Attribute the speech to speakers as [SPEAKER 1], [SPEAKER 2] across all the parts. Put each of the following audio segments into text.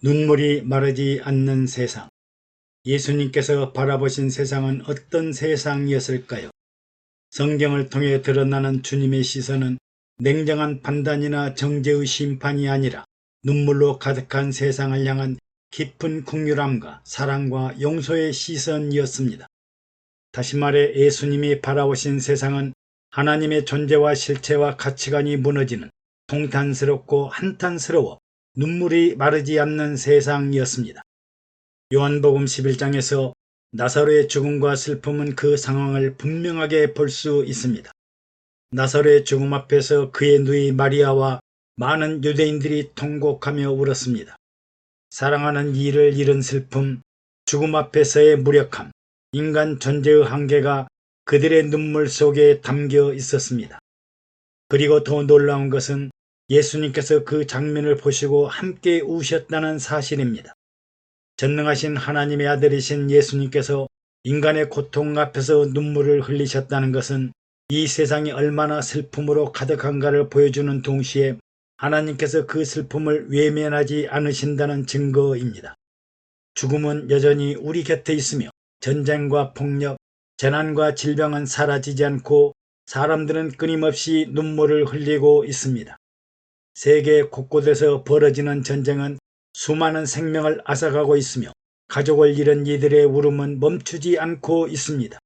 [SPEAKER 1] 눈물이 마르지 않는 세상. 예수님께서 바라보신 세상은 어떤 세상이었을까요? 성경을 통해 드러나는 주님의 시선은 냉정한 판단이나 정죄의 심판이 아니라 눈물로 가득한 세상을 향한 깊은 긍휼함과 사랑과 용서의 시선이었습니다. 다시 말해 예수님이 바라보신 세상은 하나님의 존재와 실체와 가치관이 무너지는 통탄스럽고 한탄스러워 눈물이 마르지 않는 세상이었습니다. 요한복음 11장에서 나사로의 죽음과 슬픔은 그 상황을 분명하게 볼 수 있습니다. 나사로의 죽음 앞에서 그의 누이 마리아와 많은 유대인들이 통곡하며 울었습니다. 사랑하는 이를 잃은 슬픔, 죽음 앞에서의 무력함, 인간 존재의 한계가 그들의 눈물 속에 담겨 있었습니다. 그리고 더 놀라운 것은 예수님께서 그 장면을 보시고 함께 우셨다는 사실입니다. 전능하신 하나님의 아들이신 예수님께서 인간의 고통 앞에서 눈물을 흘리셨다는 것은 이 세상이 얼마나 슬픔으로 가득한가를 보여주는 동시에 하나님께서 그 슬픔을 외면하지 않으신다는 증거입니다. 죽음은 여전히 우리 곁에 있으며 전쟁과 폭력, 재난과 질병은 사라지지 않고 사람들은 끊임없이 눈물을 흘리고 있습니다. 세계 곳곳에서 벌어지는 전쟁은 수많은 생명을 앗아가고 있으며 가족을 잃은 이들의 울음은 멈추지 않고 있습니다.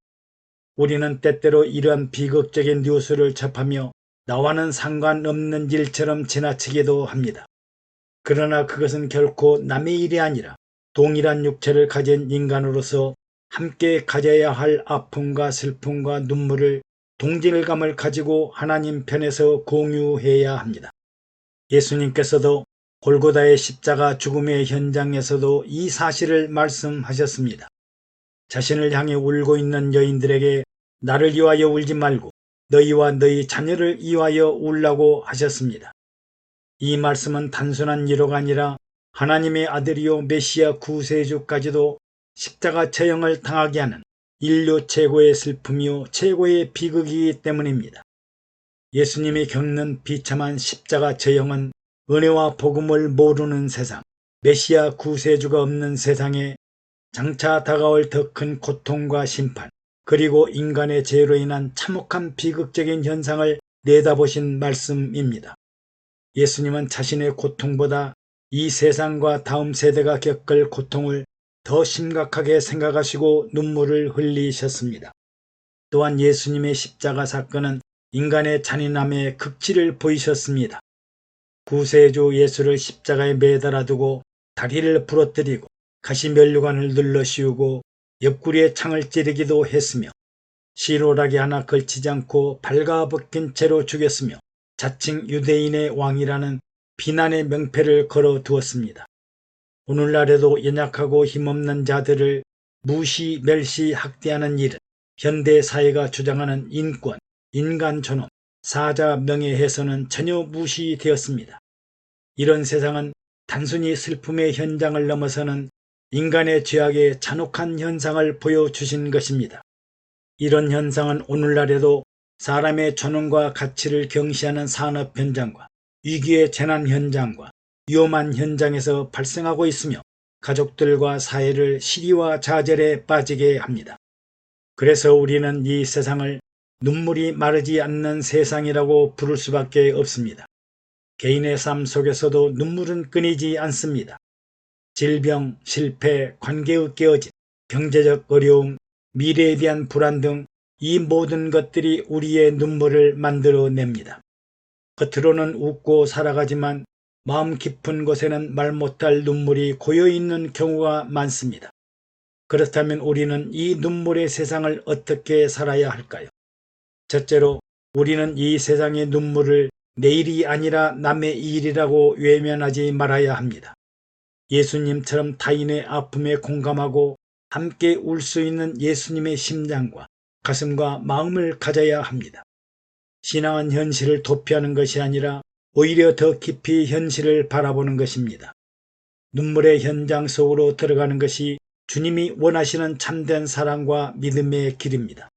[SPEAKER 1] 우리는 때때로 이러한 비극적인 뉴스를 접하며 나와는 상관없는 일처럼 지나치기도 합니다. 그러나 그것은 결코 남의 일이 아니라 동일한 육체를 가진 인간으로서 함께 가져야 할 아픔과 슬픔과 눈물을 동질감을 가지고 하나님 편에서 공유해야 합니다. 예수님께서도 골고다의 십자가 죽음의 현장에서도 이 사실을 말씀하셨습니다. 자신을 향해 울고 있는 여인들에게 나를 위하여 울지 말고 너희와 너희 자녀를 위하여 울라고 하셨습니다. 이 말씀은 단순한 위로가 아니라 하나님의 아들이요 메시아 구세주까지도 십자가 처형을 당하게 하는 인류 최고의 슬픔이요 최고의 비극이기 때문입니다. 예수님이 겪는 비참한 십자가 처형은 은혜와 복음을 모르는 세상, 메시아 구세주가 없는 세상에 장차 다가올 더 큰 고통과 심판, 그리고 인간의 죄로 인한 참혹한 비극적인 현상을 내다보신 말씀입니다. 예수님은 자신의 고통보다 이 세상과 다음 세대가 겪을 고통을 더 심각하게 생각하시고 눈물을 흘리셨습니다. 또한 예수님의 십자가 사건은 인간의 잔인함의 극치를 보이셨습니다. 구세주 예수를 십자가에 매달아 두고 다리를 부러뜨리고 가시면류관을 눌러 씌우고 옆구리에 창을 찌르기도 했으며 시로라기 하나 걸치지 않고 발가벗긴 채로 죽였으며 자칭 유대인의 왕이라는 비난의 명패를 걸어두었습니다. 오늘날에도 연약하고 힘없는 자들을 무시, 멸시, 학대하는 일은 현대 사회가 주장하는 인권, 인간 존엄, 사자 명예훼손은 전혀 무시되었습니다. 이런 세상은 단순히 슬픔의 현장을 넘어서는 인간의 죄악의 잔혹한 현상을 보여주신 것입니다. 이런 현상은 오늘날에도 사람의 존엄과 가치를 경시하는 산업 현장과 위기의 재난 현장과 위험한 현장에서 발생하고 있으며 가족들과 사회를 시기와 좌절에 빠지게 합니다. 그래서 우리는 이 세상을 눈물이 마르지 않는 세상이라고 부를 수밖에 없습니다. 개인의 삶 속에서도 눈물은 끊이지 않습니다. 질병, 실패, 관계의 깨어짐, 경제적 어려움, 미래에 대한 불안 등 이 모든 것들이 우리의 눈물을 만들어냅니다. 겉으로는 웃고 살아가지만 마음 깊은 곳에는 말 못할 눈물이 고여있는 경우가 많습니다. 그렇다면 우리는 이 눈물의 세상을 어떻게 살아야 할까요? 첫째로 우리는 이 세상의 눈물을 내 일이 아니라 남의 일이라고 외면하지 말아야 합니다. 예수님처럼 타인의 아픔에 공감하고 함께 울 수 있는 예수님의 심장과 가슴과 마음을 가져야 합니다. 신앙은 현실을 도피하는 것이 아니라 오히려 더 깊이 현실을 바라보는 것입니다. 눈물의 현장 속으로 들어가는 것이 주님이 원하시는 참된 사랑과 믿음의 길입니다.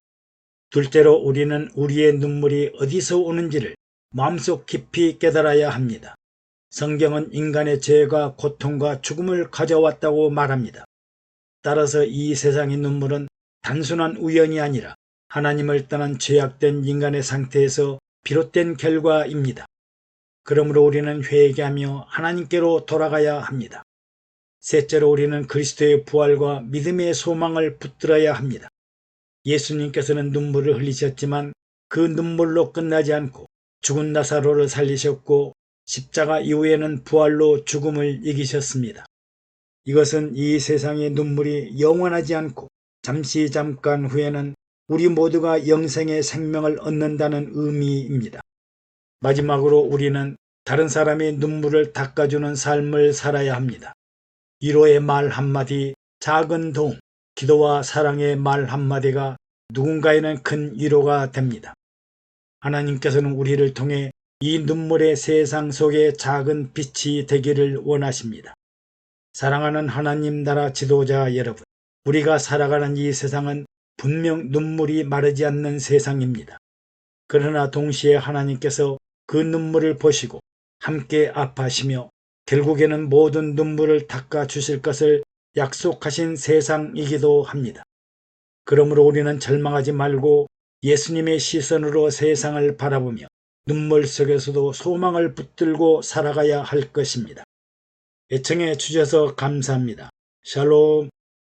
[SPEAKER 1] 둘째로 우리는 우리의 눈물이 어디서 오는지를 마음속 깊이 깨달아야 합니다. 성경은 인간의 죄가 고통과 죽음을 가져왔다고 말합니다. 따라서 이 세상의 눈물은 단순한 우연이 아니라 하나님을 떠난 죄악된 인간의 상태에서 비롯된 결과입니다. 그러므로 우리는 회개하며 하나님께로 돌아가야 합니다. 셋째로 우리는 그리스도의 부활과 믿음의 소망을 붙들어야 합니다. 예수님께서는 눈물을 흘리셨지만 그 눈물로 끝나지 않고 죽은 나사로를 살리셨고 십자가 이후에는 부활로 죽음을 이기셨습니다. 이것은 이 세상의 눈물이 영원하지 않고 잠깐 후에는 우리 모두가 영생의 생명을 얻는다는 의미입니다. 마지막으로 우리는 다른 사람의 눈물을 닦아주는 삶을 살아야 합니다. 위로의 말 한마디, 작은 도움, 기도와 사랑의 말 한마디가 누군가에는 큰 위로가 됩니다. 하나님께서는 우리를 통해 이 눈물의 세상 속에 작은 빛이 되기를 원하십니다. 사랑하는 하나님 나라 지도자 여러분, 우리가 살아가는 이 세상은 분명 눈물이 마르지 않는 세상입니다. 그러나 동시에 하나님께서 그 눈물을 보시고 함께 아파하시며 결국에는 모든 눈물을 닦아 주실 것을 약속하신 세상이기도 합니다. 그러므로 우리는 절망하지 말고 예수님의 시선으로 세상을 바라보며 눈물 속에서도 소망을 붙들고 살아가야 할 것입니다. 애청해 주셔서 감사합니다. 샬롬.